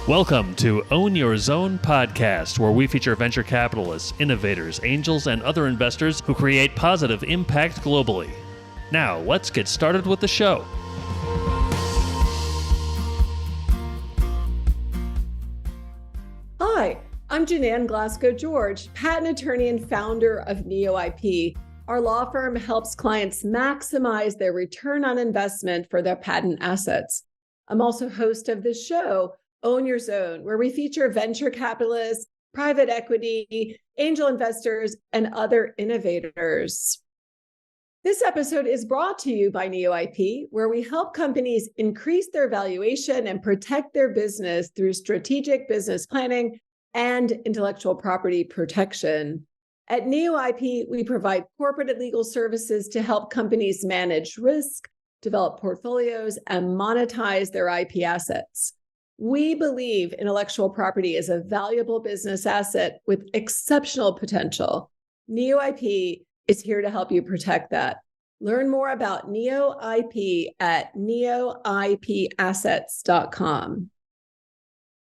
Welcome to Own Your Zone podcast, where we feature venture capitalists, innovators, angels, and other investors who create positive impact globally. Now, let's get started with the show. Hi, I'm JiNan Glasgow George, patent attorney and founder of Neo IP. Our law firm helps clients maximize their return on investment for their patent assets. I'm also host of the show, Own Your Zone, where we feature venture capitalists, private equity, angel investors, and other innovators. This episode is brought to you by Neo IP, where we help companies increase their valuation and protect their business through strategic business planning and intellectual property protection. At Neo IP, we provide corporate and legal services to help companies manage risk, develop portfolios, and monetize their IP assets. We believe intellectual property is a valuable business asset with exceptional potential. Neo IP is here to help you protect that. Learn more about Neo IP at neoipassets.com.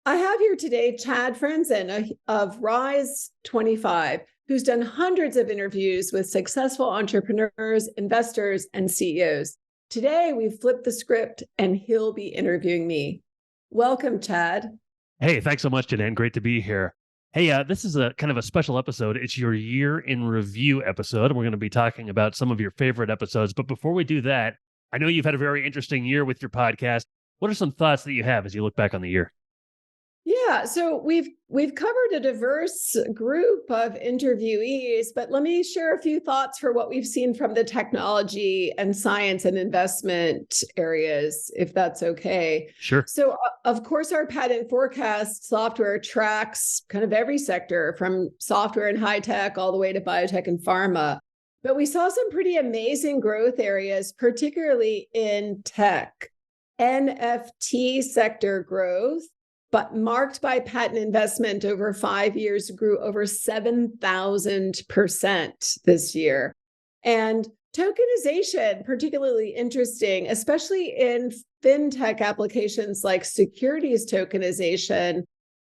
I have here today Chad Franzen of Rise 25, who's done hundreds of interviews with successful entrepreneurs, investors, and CEOs. Today, we've flipped the script and he'll be interviewing me. Welcome, Chad. Hey, thanks so much, JiNan. Great to be here. Hey, this is a kind of a special episode. It's your year in review episode. We're going to be talking about some of your favorite episodes. But before we do that, I know you've had a very interesting year with your podcast. What are some thoughts that you have as you look back on the year? Yeah, so we've covered a diverse group of interviewees, but let me share a few thoughts for what we've seen from the technology and science and investment areas, if that's okay. Sure. So, of course, our patent forecast software tracks kind of every sector from software and high tech all the way to biotech and pharma. But we saw some pretty amazing growth areas, particularly in tech. NFT sector growth, but marked by patent investment over 5 years, grew over 7,000% this year. And tokenization, particularly interesting, especially in fintech applications like securities tokenization,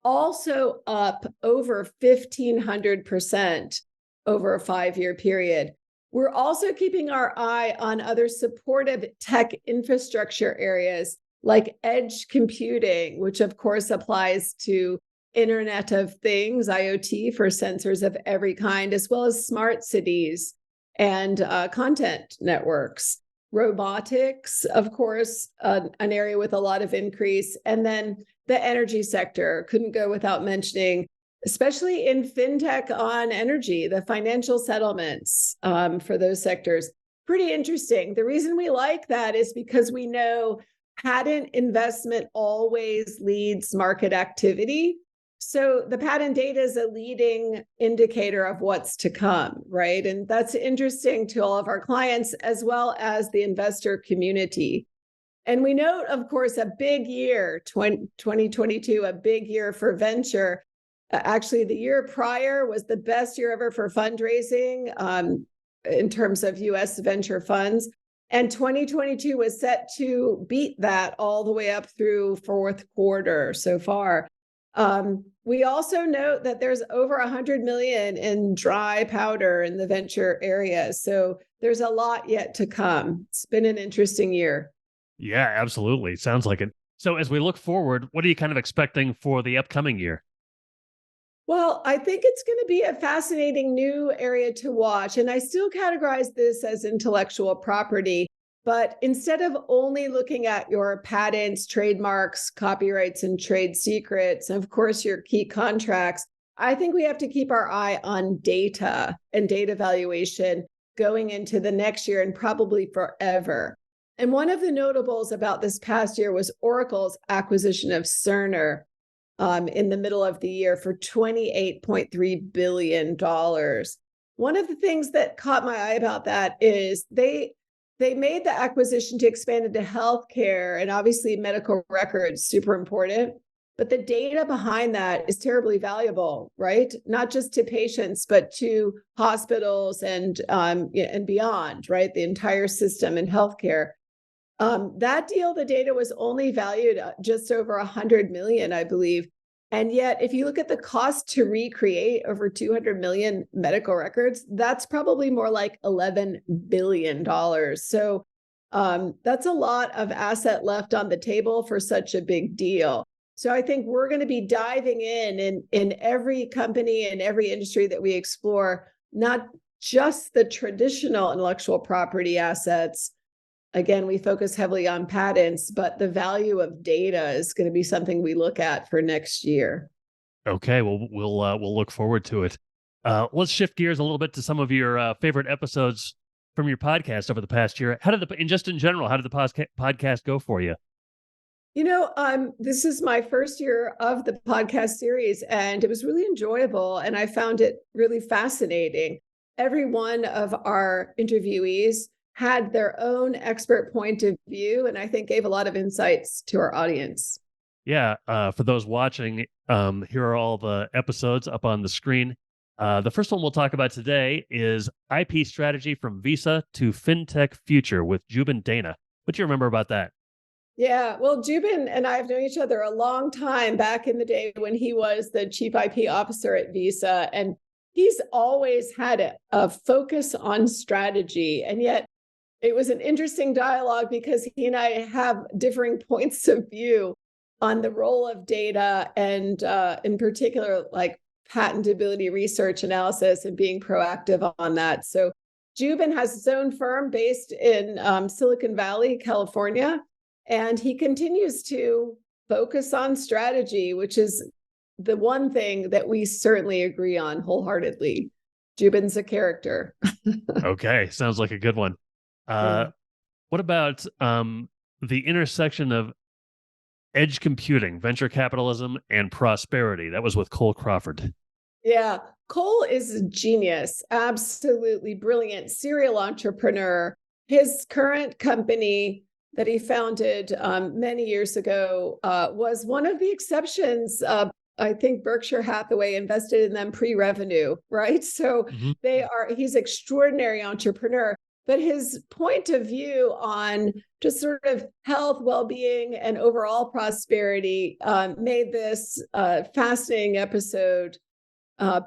also up over 1,500% over a 5-year period. We're also keeping our eye on other supportive tech infrastructure areas like edge computing, which of course applies to Internet of Things, IoT, for sensors of every kind, as well as smart cities and content networks. Robotics, of course, an area with a lot of increase. And then the energy sector, couldn't go without mentioning, especially in fintech on energy, the financial settlements for those sectors. Pretty interesting. The reason we like that is because we know patent investment always leads market activity. So the patent data is a leading indicator of what's to come, right? And that's interesting to all of our clients as well as the investor community. And we note, of course, a big year, 2022, a big year for venture. Actually, the year prior was the best year ever for fundraising in terms of US venture funds. And 2022 was set to beat that all the way up through fourth quarter so far. We also note that there's over 100 million in dry powder in the venture area. So there's a lot yet to come. It's been an interesting year. Yeah, absolutely. Sounds like it. So as we look forward, what are you kind of expecting for the upcoming year? Well, I think it's going to be a fascinating new area to watch. And I still categorize this as intellectual property. But instead of only looking at your patents, trademarks, copyrights, and trade secrets, and of course, your key contracts, I think we have to keep our eye on data and data valuation going into the next year and probably forever. And one of the notables about this past year was Oracle's acquisition of Cerner. In the middle of the year for $28.3 billion. One of the things that caught my eye about that is they made the acquisition to expand into healthcare and obviously medical records, super important. But the data behind that is terribly valuable, right? Not just to patients, but to hospitals and beyond, right? The entire system in healthcare. That deal, the data was only valued just over 100 million, I believe. And yet, if you look at the cost to recreate over 200 million medical records, that's probably more like $11 billion. So that's a lot of asset left on the table for such a big deal. So I think we're going to be diving in every company and every industry that we explore, not just the traditional intellectual property assets. Again, we focus heavily on patents, but the value of data is going to be something we look at for next year. Okay, well, we'll look forward to it. Let's shift gears a little bit to some of your favorite episodes from your podcast over the past year. How did just in general, how did the podcast go for you? This is my first year of the podcast series, and it was really enjoyable, and I found it really fascinating. Every one of our interviewees had their own expert point of view, and I think gave a lot of insights to our audience. Yeah, for those watching, here are all the episodes up on the screen. The first one we'll talk about today is IP strategy from Visa to FinTech Future with Jubin Dana. What do you remember about that? Yeah, well, Jubin and I have known each other a long time, back in the day when he was the chief IP officer at Visa. And he's always had a focus on strategy. And yet it was an interesting dialogue because he and I have differing points of view on the role of data and in particular, like patentability research analysis and being proactive on that. So Jubin has his own firm based in Silicon Valley, California. And he continues to focus on strategy, which is the one thing that we certainly agree on wholeheartedly. Jubin's a character. Okay, sounds like a good one. Yeah. What about the intersection of edge computing, venture capitalism, and prosperity? That was with Cole Crawford. Yeah, Cole is a genius, absolutely brilliant serial entrepreneur. His current company that he founded many years ago was one of the exceptions. I think Berkshire Hathaway invested in them pre-revenue, right? So he's an extraordinary entrepreneur, but his point of view on just sort of health, well-being, and overall prosperity made this fascinating episode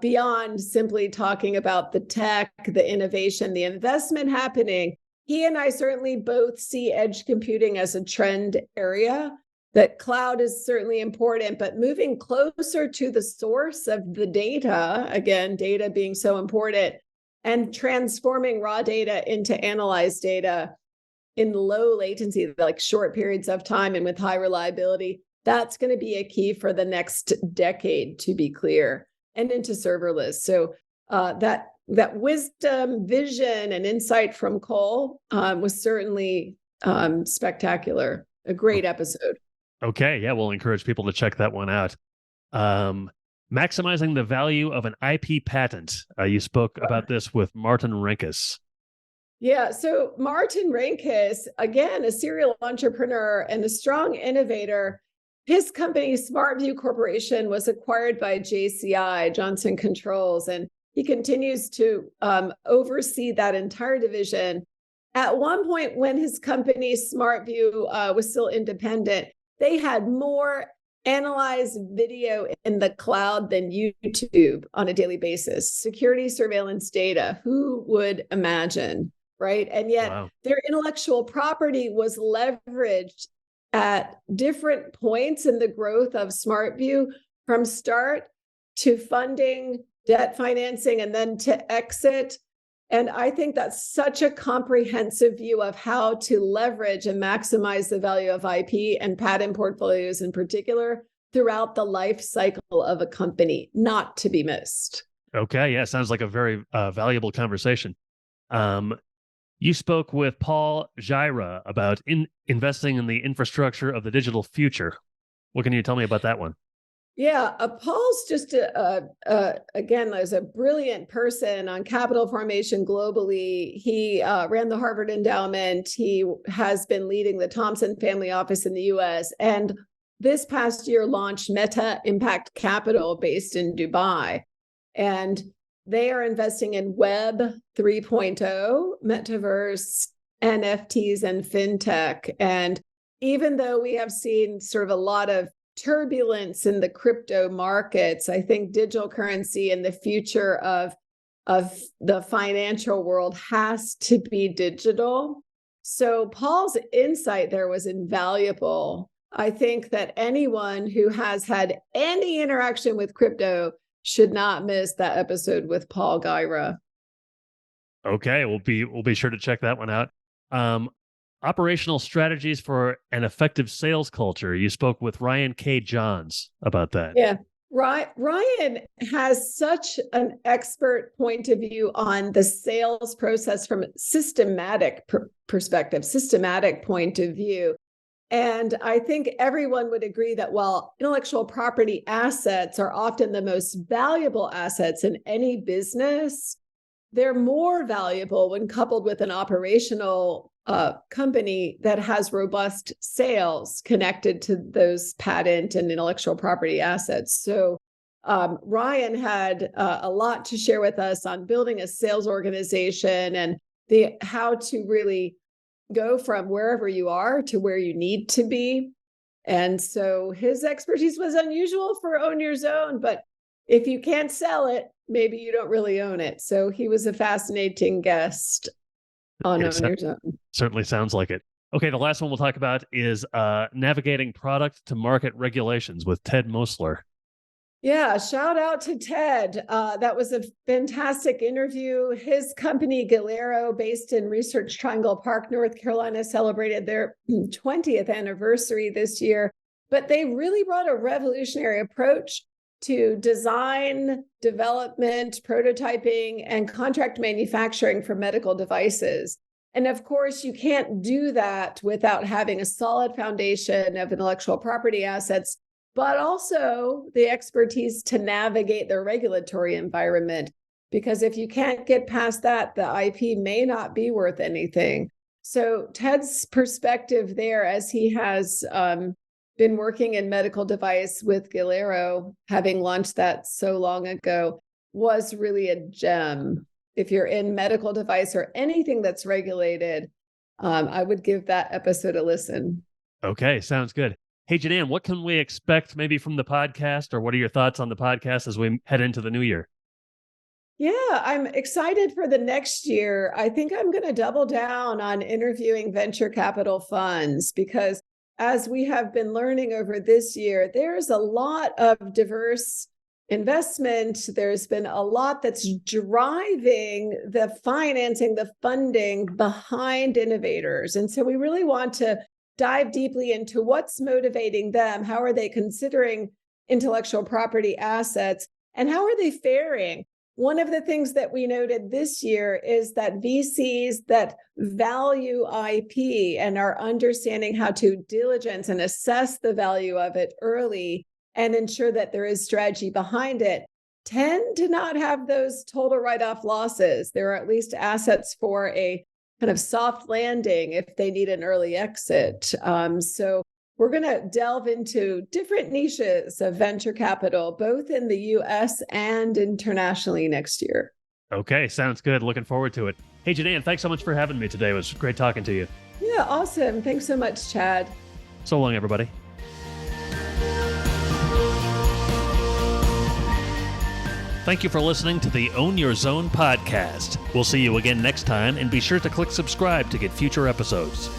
beyond simply talking about the tech, the innovation, the investment happening. He and I certainly both see edge computing as a trend area, that cloud is certainly important, but moving closer to the source of the data, again, data being so important, and transforming raw data into analyzed data in low latency, like short periods of time and with high reliability, that's going to be a key for the next decade, to be clear, and into serverless. So that wisdom, vision, and insight from Cole was certainly spectacular. A great episode. Okay, yeah, we'll encourage people to check that one out. Maximizing the value of an IP patent. You spoke about this with Martin Renkus. Yeah, so Martin Renkus, again, a serial entrepreneur and a strong innovator. His company, SmartView Corporation, was acquired by JCI, Johnson Controls, and he continues to oversee that entire division. At one point, when his company, SmartView, was still independent, they had more analyzed video in the cloud than YouTube on a daily basis. Security surveillance data, who would imagine, right? And yet their intellectual property was leveraged at different points in the growth of SmartView, from start to funding, debt financing, and then to exit. And I think that's such a comprehensive view of how to leverage and maximize the value of IP and patent portfolios in particular throughout the life cycle of a company, not to be missed. Okay, yeah, sounds like a very valuable conversation. You spoke with Paul Gira about investing in the infrastructure of the digital future. What can you tell me about that one? Yeah, Paul's just, again, is a brilliant person on capital formation globally. He ran the Harvard Endowment. He has been leading the Thompson Family Office in the US. And this past year launched Meta Impact Capital based in Dubai. And they are investing in Web 3.0, metaverse, NFTs and fintech. And even though we have seen sort of a lot of turbulence in the crypto markets, I think digital currency and the future of the financial world has to be digital. So Paul's insight there was invaluable. I think that anyone who has had any interaction with crypto should not miss that episode with Paul Gyra. Okay, we'll be sure to check that one out. Operational strategies for an effective sales culture. You spoke with Ryan K. Johns about that. Yeah. Ryan has such an expert point of view on the sales process from a systematic perspective, systematic point of view. And I think everyone would agree that while intellectual property assets are often the most valuable assets in any business, they're more valuable when coupled with an operational company that has robust sales connected to those patent and intellectual property assets. So Ryan had a lot to share with us on building a sales organization and how to really go from wherever you are to where you need to be. And so his expertise was unusual for Own Your Zone, but if you can't sell it, maybe you don't really own it. So he was a fascinating guest on Own Your Zone. Certainly sounds like it. Okay, the last one we'll talk about is navigating product to market regulations with Ted Mosler. Yeah, shout out to Ted. That was a fantastic interview. His company, Galero, based in Research Triangle Park, North Carolina, celebrated their 20th anniversary this year. But they really brought a revolutionary approach to design, development, prototyping, and contract manufacturing for medical devices. And of course, you can't do that without having a solid foundation of intellectual property assets, but also the expertise to navigate the regulatory environment. Because if you can't get past that, the IP may not be worth anything. So Ted's perspective there, as he has been working in medical device with Galero, having launched that so long ago, was really a gem. If you're in medical device or anything that's regulated, I would give that episode a listen. Okay, sounds good. Hey, JiNan, what can we expect maybe from the podcast, or what are your thoughts on the podcast as we head into the new year? Yeah, I'm excited for the next year. I think I'm going to double down on interviewing venture capital funds because as we have been learning over this year, there's a lot of diverse investment. There's been a lot that's driving the financing, the funding behind innovators. And so we really want to dive deeply into what's motivating them. How are they considering intellectual property assets? And how are they faring? One of the things that we noted this year is that VCs that value IP and are understanding how to diligence and assess the value of it early and ensure that there is strategy behind it tend to not have those total write-off losses. There are at least assets for a kind of soft landing if they need an early exit. So we're going to delve into different niches of venture capital, both in the US and internationally next year. Okay, sounds good. Looking forward to it. Hey, JiNan, thanks so much for having me today. It was great talking to you. Yeah, awesome. Thanks so much, Chad. So long, everybody. Thank you for listening to the Own Your Zone podcast. We'll see you again next time, and be sure to click subscribe to get future episodes.